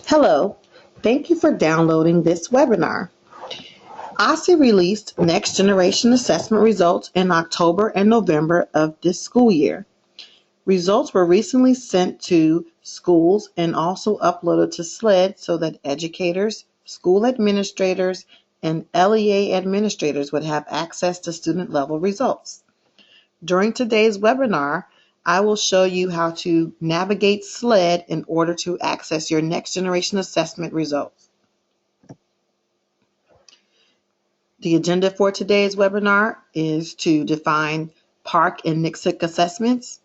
Hello, thank you for downloading this webinar. OSSE released Next Generation Assessment results in October and November of this school year. Results were recently sent to schools and also uploaded to SLED so that educators, school administrators, and LEA administrators would have access to student-level results. During today's webinar, I will show you how to navigate SLED in order to access your next generation assessment results. The agenda for today's webinar is to define PARCC and Nicksick assessments,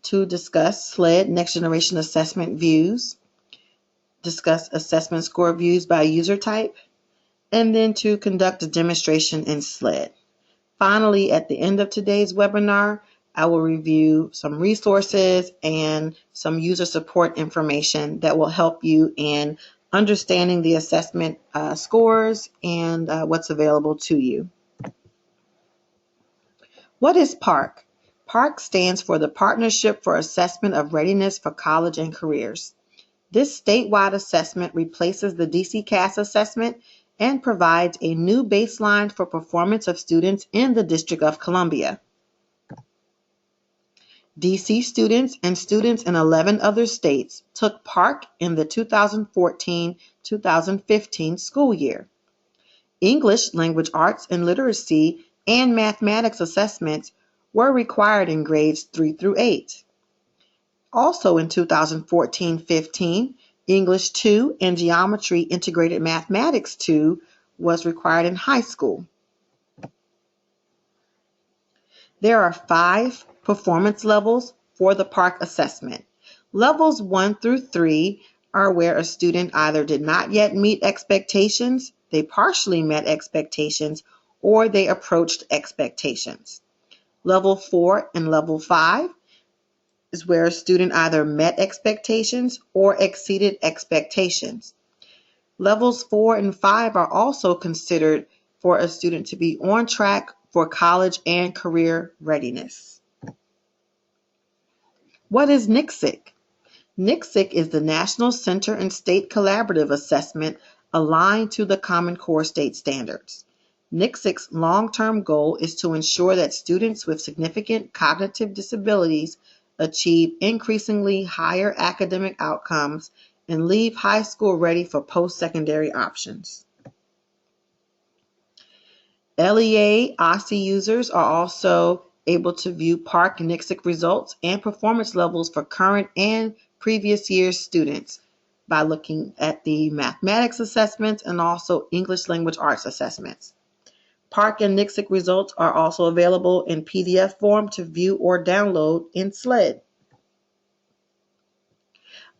to discuss SLED next generation assessment views, discuss assessment score views by user type, and then to conduct a demonstration in SLED. Finally, at the end of today's webinar, I will review some resources and some user support information that will help you in understanding the assessment scores and what's available to you. What is PARCC? PARCC stands for the Partnership for Assessment of Readiness for College and Careers. This statewide assessment replaces the DC CAS assessment and provides a new baseline for performance of students in the District of Columbia. DC students and students in 11 other states took PARCC in the 2014-2015 school year. English, language arts and literacy, and mathematics assessments were required in grades 3 through 8. Also in 2014-15, English 2 and Geometry Integrated Mathematics 2 was required in high school. There are 5 performance levels for the PARCC assessment. Levels 1 through 3 are where a student either did not yet meet expectations, they partially met expectations, or they approached expectations. Level 4 and Level 5 is where a student either met expectations or exceeded expectations. Levels 4 and 5 are also considered for a student to be on track for college and career readiness. What is Nicksick? Nicksick is the National Center and State Collaborative Assessment aligned to the Common Core state standards. Nicksick's long-term goal is to ensure that students with significant cognitive disabilities achieve increasingly higher academic outcomes and leave high school ready for post-secondary options. LEA OSSE users are also able to view PARCC and Nicksick results and performance levels for current and previous year's students by looking at the mathematics assessments and also English language arts assessments. PARCC and Nicksick results are also available in PDF form to view or download in SLED.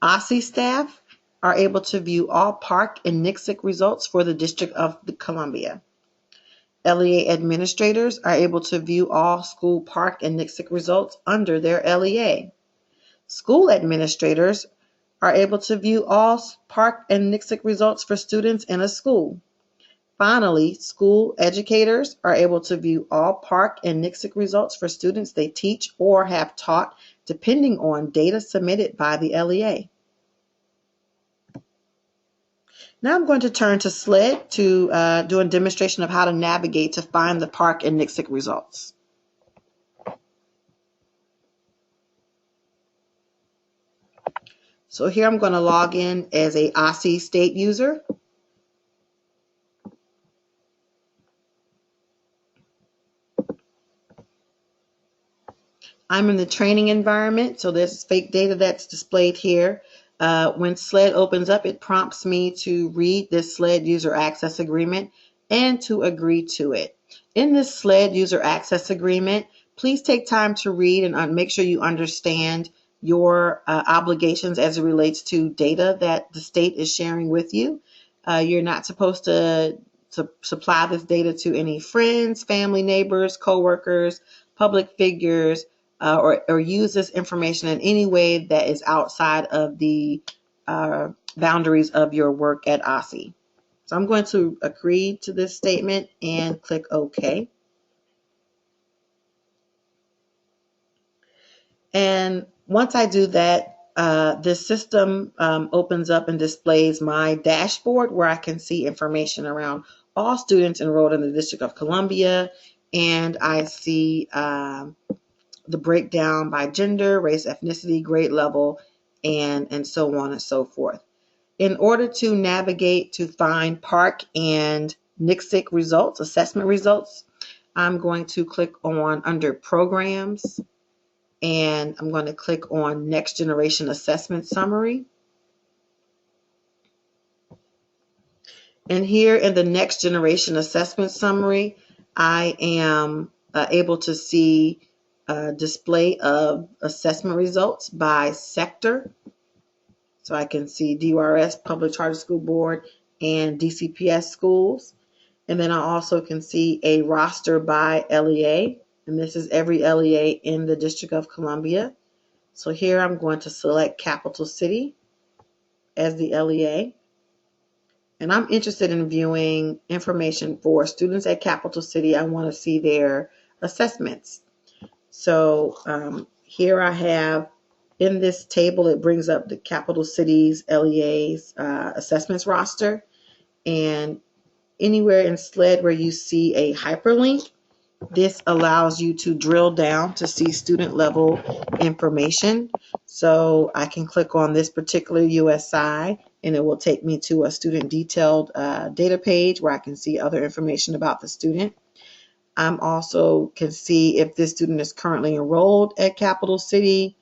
OSSE staff are able to view all PARCC and Nicksick results for the District of Columbia. LEA administrators are able to view all school PARCC and Nicksick results under their LEA. School administrators are able to view all PARCC and Nicksick results for students in a school. Finally, school educators are able to view all PARCC and Nicksick results for students they teach or have taught, depending on data submitted by the LEA. Now I'm going to turn to SLED to do a demonstration of how to navigate to find the PARCC and Nicksick results. So here I'm going to log in as a OSSE state user. I'm in the training environment, so there's fake data that's displayed here. When SLED opens up, it prompts me to read this SLED user access agreement and to agree to it. In this SLED user access agreement, please take time to read and make sure you understand your obligations as it relates to data that the state is sharing with you. You're not supposed to supply this data to any friends, family, neighbors, coworkers, public figures, or use this information in any way that is outside of the boundaries of your work at OSSE. So I'm going to agree to this statement and click OK. And once I do that, this system opens up and displays my dashboard where I can see information around all students enrolled in the District of Columbia, and I see the breakdown by gender, race, ethnicity, grade level, and so on and so forth. In order to navigate to find PARCC and Nicksick results, assessment results, I'm going to click on under Programs, and I'm going to click on Next Generation Assessment Summary. And here in the Next Generation Assessment Summary, I am able to see a display of assessment results by sector. So I can see DURS, Public Charter School Board, and DCPS schools. And then I also can see a roster by LEA. And this is every LEA in the District of Columbia. So here I'm going to select Capital City as the LEA. And I'm interested in viewing information for students at Capital City. I want to see their assessments. So here I have, in this table, it brings up the Capital Cities LEA's assessments roster. And anywhere in SLED where you see a hyperlink, this allows you to drill down to see student level information. So I can click on this particular USI and it will take me to a student detailed data page where I can see other information about the student. I'm also can see if this student is currently enrolled at Capital City,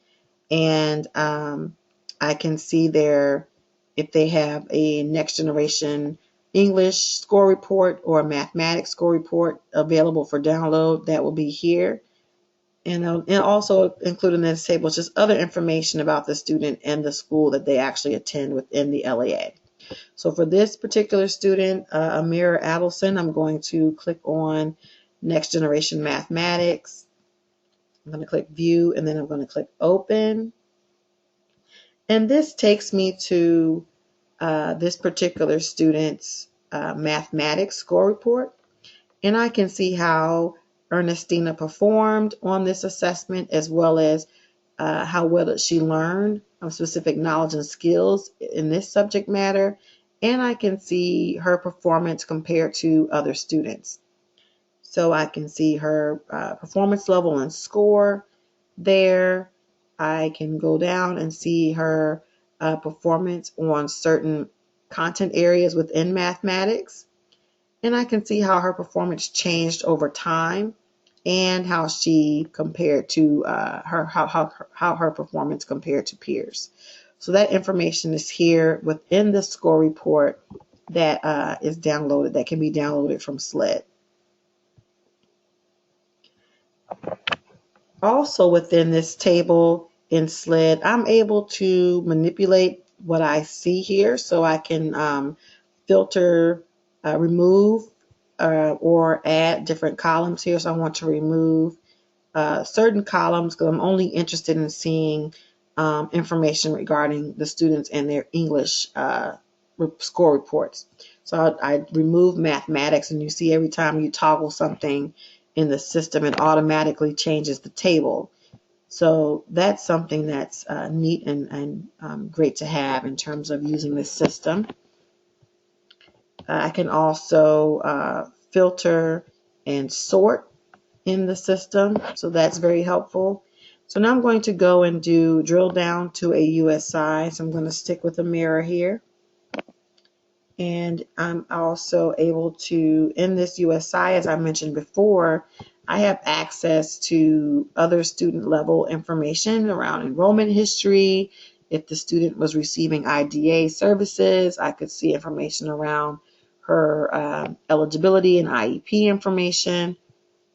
and I can see if they have a next generation English score report or a mathematics score report available for download. That will be here. And also included in this table is just other information about the student and the school that they actually attend within the LEA. So for this particular student, Amira Adelson, I'm going to click on Next Generation Mathematics. I'm going to click View, and then I'm going to click Open. And this takes me to this particular student's mathematics score report. And I can see how Ernestina performed on this assessment, as well as how well she learned specific knowledge and skills in this subject matter. And I can see her performance compared to other students. So I can see her performance level and score there. I can go down and see her performance on certain content areas within mathematics. And I can see how her performance changed over time and how she compared to how her performance compared to peers. So that information is here within the score report that is downloaded, that can be downloaded from SLED. Also within this table in SLED, I'm able to manipulate what I see here, so I can filter, remove, or add different columns here. So I want to remove certain columns because I'm only interested in seeing information regarding the students and their English score reports. So I remove mathematics, and you see every time you toggle something in the system, it automatically changes the table. So that's something that's neat and great to have in terms of using this system. I can also filter and sort in the system, so that's very helpful. So now I'm going to go and drill down to a USI. So I'm going to stick with a mirror here. And I'm also able to, in this USI, as I mentioned before, I have access to other student level information around enrollment history. If the student was receiving IDA services, I could see information around her eligibility and IEP information.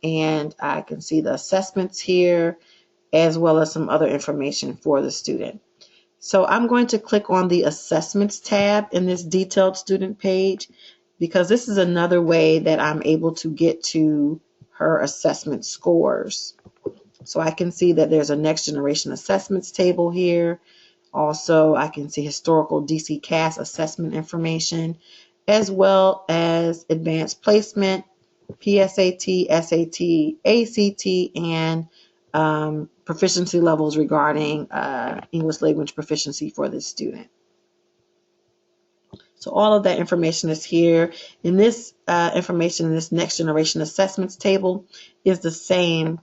And I can see the assessments here, as well as some other information for the student. So I'm going to click on the Assessments tab in this detailed student page, because this is another way that I'm able to get to her assessment scores. So I can see that there's a Next Generation Assessments table here. Also, I can see historical DC CAS assessment information, as well as advanced placement, PSAT, SAT, ACT, and proficiency levels regarding English language proficiency for this student. So all of that information is here. And this information in this next generation assessments table is the same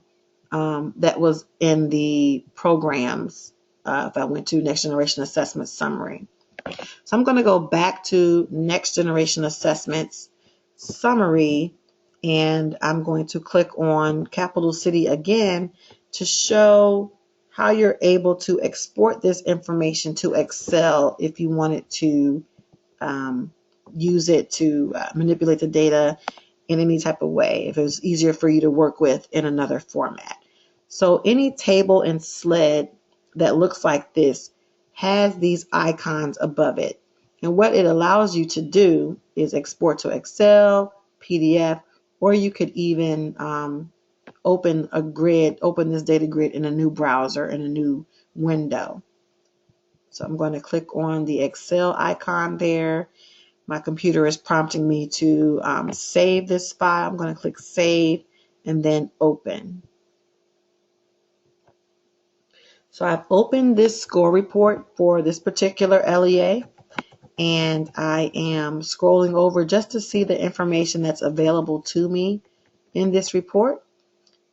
that was in the programs if I went to next generation assessment summary. So I'm going to go back to next generation assessments summary, and I'm going to click on Capital City again to show how you're able to export this information to Excel if you wanted to use it to manipulate the data in any type of way, if it was easier for you to work with in another format. So any table in SLED that looks like this has these icons above it. And what it allows you to do is export to Excel, PDF, or you could even open this data grid in a new browser, in a new window. So I'm going to click on the Excel icon there. My computer is prompting me to save this file. I'm going to click Save and then Open. So I've opened this score report for this particular LEA, and I am scrolling over just to see the information that's available to me in this report.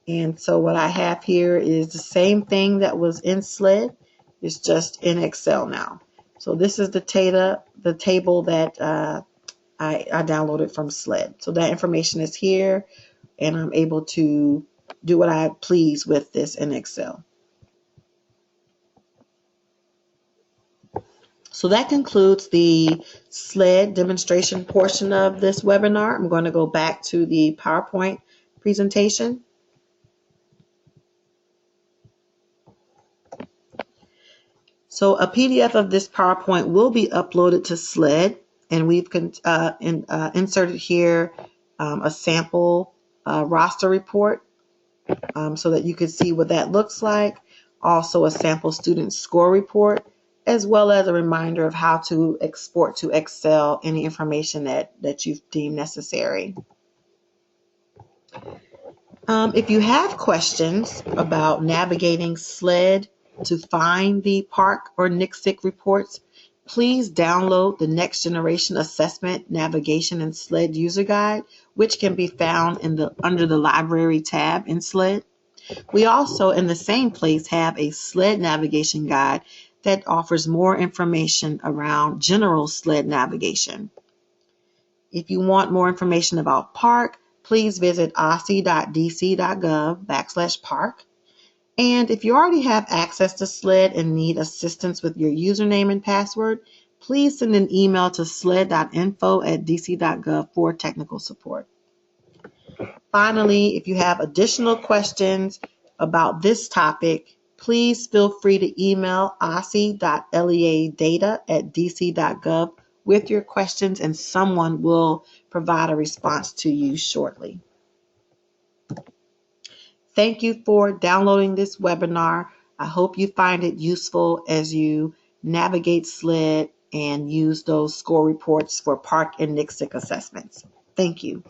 And so what I have here is the same thing that was in SLED. It's just in Excel now. So this is the table that I downloaded from SLED. So that information is here, and I'm able to do what I please with this in Excel. So that concludes the SLED demonstration portion of this webinar. I'm going to go back to the PowerPoint presentation. So a PDF of this PowerPoint will be uploaded to SLED, and we've inserted here a sample roster report so that you can see what that looks like. Also a sample student score report, as well as a reminder of how to export to Excel any information that you've deemed necessary. If you have questions about navigating SLED to find the PARCC or Nicksick reports, please download the Next Generation Assessment Navigation and SLED User Guide, which can be found under the Library tab in SLED. We also, in the same place, have a SLED navigation guide that offers more information around general SLED navigation. If you want more information about PARCC, please visit osse.dc.gov/PARCC. And if you already have access to SLED and need assistance with your username and password, please send an email to sled.info@dc.gov for technical support. Finally, if you have additional questions about this topic, please feel free to email osse.leadata@dc.gov with your questions, and someone will provide a response to you shortly. Thank you for downloading this webinar. I hope you find it useful as you navigate SLED and use those score reports for PARCC and Nicksick assessments. Thank you.